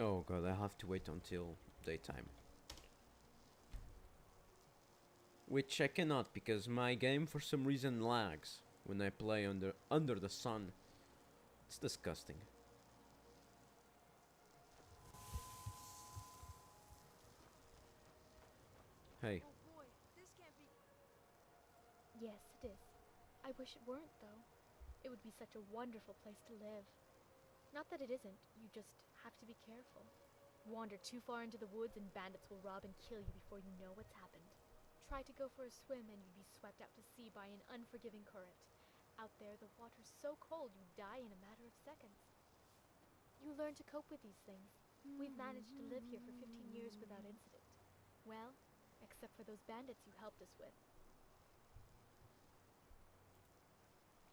Oh god, I have to wait until daytime. Which I cannot because my game for some reason lags when I play under the sun. It's disgusting. Hey. Oh boy, this can't be. Yes, it is. I wish it weren't, though. It would be such a wonderful place to live. Not that it isn't, you just have to be careful. Wander too far into the woods and bandits will rob and kill you before you know what's happened. Try to go for a swim and you'd be swept out to sea by an unforgiving current. Out there, the water's so cold you die in a matter of seconds. You learn to cope with these things. We've managed to live here for 15 years without incident. Well, except for those bandits you helped us with.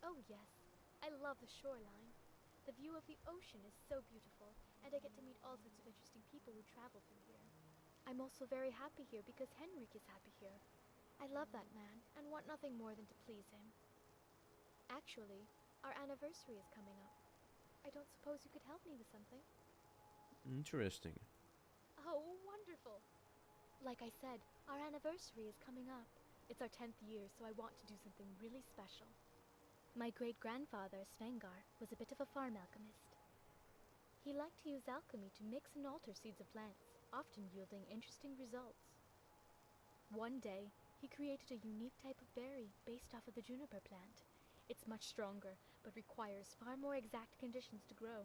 Oh yes, I love the shoreline. The view of the ocean is so beautiful, and I get to meet all sorts of interesting people who travel through here. I'm also very happy here because Henrik is happy here. I love that man and want nothing more than to please him. Actually, our anniversary is coming up. I don't suppose you could help me with something? Interesting. Oh, wonderful! Like I said, our anniversary is coming up. It's our 10th year, so I want to do something really special. My great-grandfather, Svengar, was a bit of a farm alchemist. He liked to use alchemy to mix and alter seeds of plants, often yielding interesting results. One day, he created a unique type of berry based off of the juniper plant. It's much stronger, but requires far more exact conditions to grow.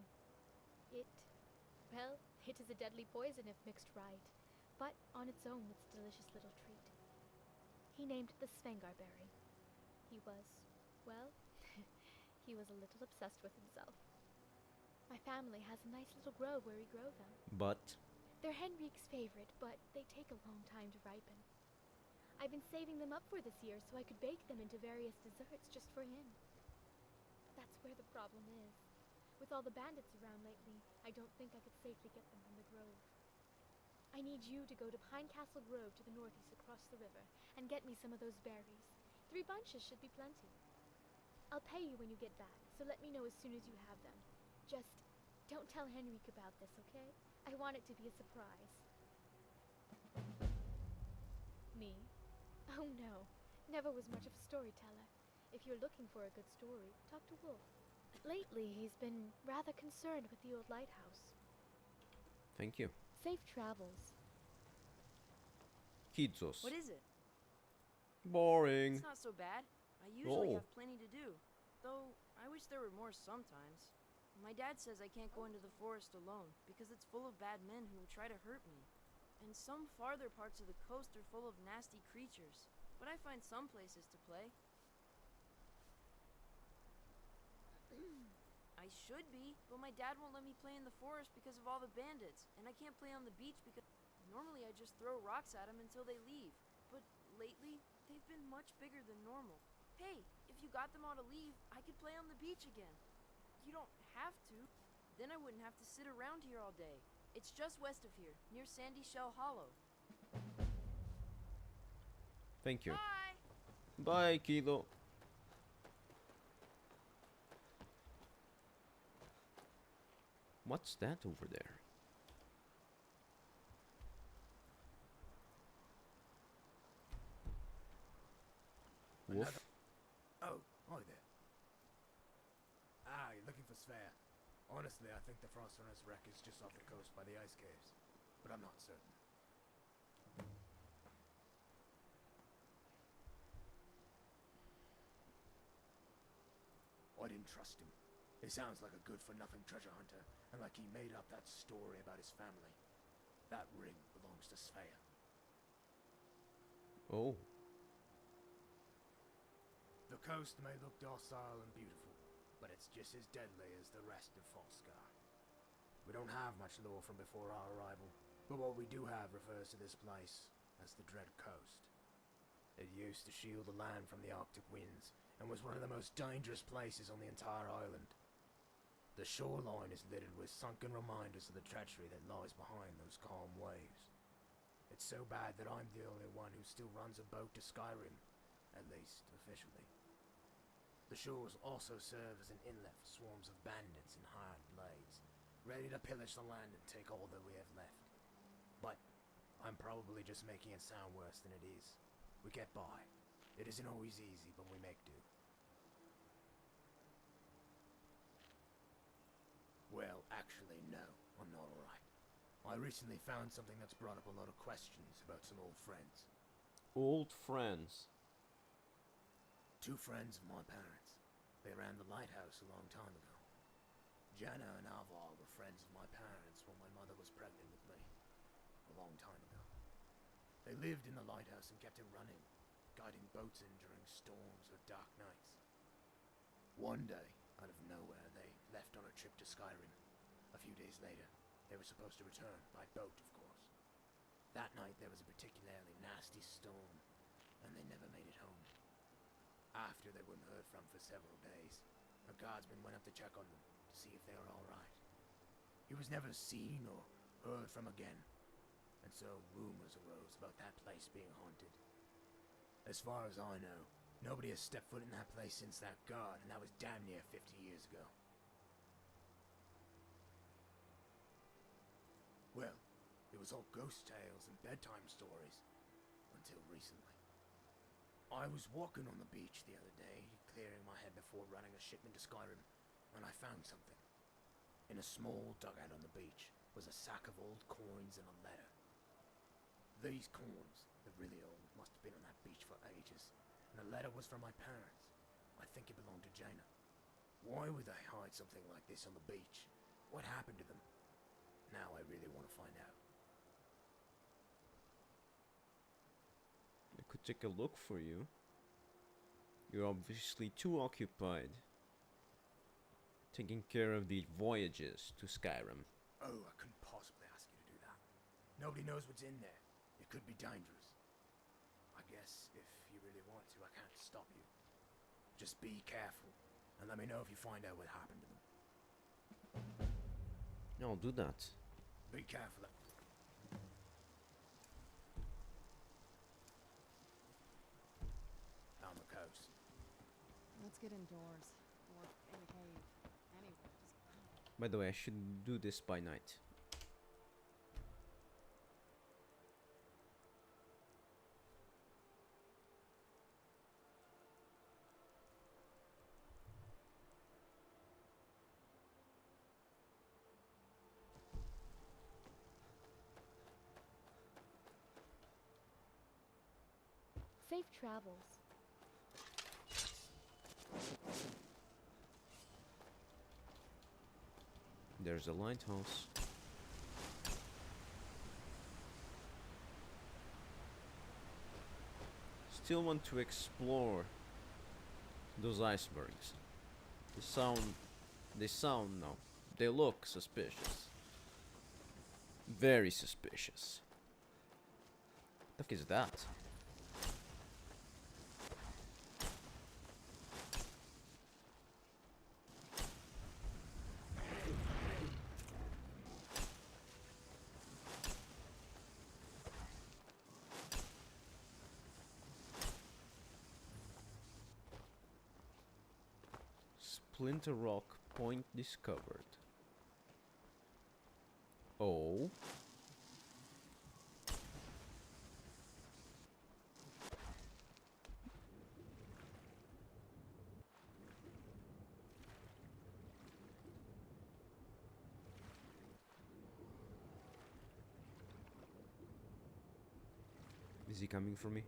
Well, it is a deadly poison if mixed right, but on its own it's a delicious little treat. He named it the Svengar berry. He was, well, he was a little obsessed with himself. My family has a nice little grove where we grow them. But They're Henrik's favorite, but they take a long time to ripen. I've been saving them up for this year so I could bake them into various desserts just for him. But that's where the problem is. With all the bandits around lately, I don't think I could safely get them from the grove. I need you to go to Pine Castle Grove to the northeast across the river and get me some of those berries. 3 bunches should be plenty. I'll pay you when you get back, so let me know as soon as you have them. Just don't tell Henrik about this, okay? I want it to be a surprise. Me? Oh no, never was much of a storyteller. If you're looking for a good story, talk to Wolf. Lately, he's been rather concerned with the old lighthouse. thank you. Safe travels. Kitsos. What is it? Boring. It's not so bad. I usually Oh. have plenty to do. Though, I wish there were more sometimes. My dad says I can't go into the forest alone because it's full of bad men who will try to hurt me. And some farther parts of the coast are full of nasty creatures. But I find some places to play. I should be, but my dad won't let me play in the forest because of all the bandits, and I can't play on the beach because normally I just throw rocks at them until they leave. But lately, they've been much bigger than normal. Hey, if you got them all to leave, I could play on the beach again. You don't have to. Then I wouldn't have to sit around here all day. It's just west of here, near Sandy Shell Hollow. Thank you. Bye! Bye, Kilo. What's that over there? Another. Wolf? Oh, hi there. Ah, you're looking for Svea. Honestly, I think the Frostrunner's wreck is just off the coast by the ice caves, but I'm not certain. I didn't trust him. He sounds like a good-for-nothing treasure hunter, and like he made up that story about his family. That ring belongs to Svea. Oh. The coast may look docile and beautiful, but it's just as deadly as the rest of Falskaar. We don't have much lore from before our arrival, but what we do have refers to this place as the Dread Coast. It used to shield the land from the Arctic winds, and was one of the most dangerous places on the entire island. The shoreline is littered with sunken reminders of the treachery that lies behind those calm waves. It's so bad that I'm the only one who still runs a boat to Skyrim, at least officially. The shores also serve as an inlet for swarms of bandits and hired blades, ready to pillage the land and take all that we have left. But I'm probably just making it sound worse than it is. We get by. It isn't always easy, but we make do. Well, actually, no, I'm not alright. I recently found something that's brought up a lot of questions about some old friends. Old friends. 2 friends of my parents. They ran the Lighthouse a long time ago. Jana and Alvar were friends of my parents when my mother was pregnant with me. A long time ago. They lived in the Lighthouse and kept it running, guiding boats in during storms or dark nights. One day, out of nowhere, they left on a trip to Skyrim. A few days later, they were supposed to return, by boat, of course. That night there was a particularly nasty storm, and they never made it home. After they weren't heard from for several days, a guardsman went up to check on them, to see if they were alright. He was never seen or heard from again, and so rumors arose about that place being haunted. As far as I know, nobody has stepped foot in that place since that guard, and that was damn near 50 years ago. Well, it was all ghost tales and bedtime stories, until recently. I was walking on the beach the other day, clearing my head before running a shipment to Skyrim, and I found something. In a small dugout on the beach was a sack of old coins and a letter. These coins, they're really old, must have been on that beach for ages, and the letter was from my parents. I think it belonged to Jaina. Why would they hide something like this on the beach? What happened to them? Now I really want to find out. I could take a look for you. You're obviously too occupied taking care of the voyages to Skyrim. Oh, I couldn't possibly ask you to do that. Nobody knows what's in there. It could be dangerous. I guess if you really want to, I can't stop you. Just be careful, and let me know if you find out what happened to them. I'll do that. Be careful. On the coast. Let's get indoors. Or in the cave. Anywhere. Just... By the way, I should do this by night. Safe travels. There's a lighthouse. Still want to explore those icebergs. They look suspicious. Very suspicious. The fuck is that? Splinter rock point discovered. Oh. Is he coming for me?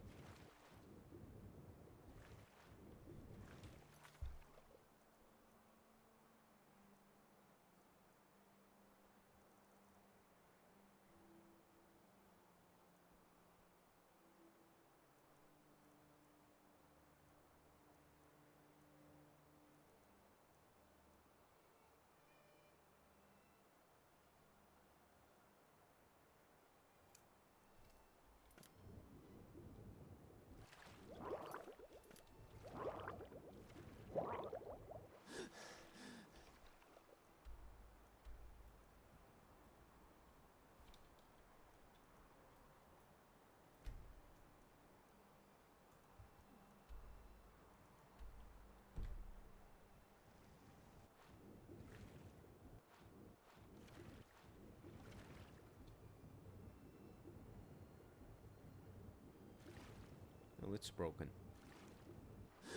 Well, it's broken.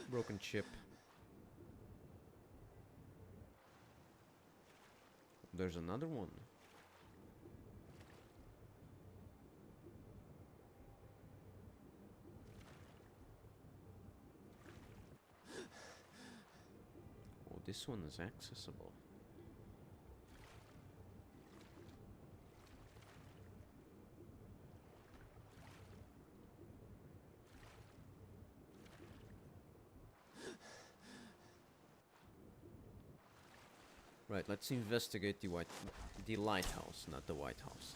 Broken ship. There's another one. Oh, this one is accessible. Right, let's investigate the lighthouse, not the White House.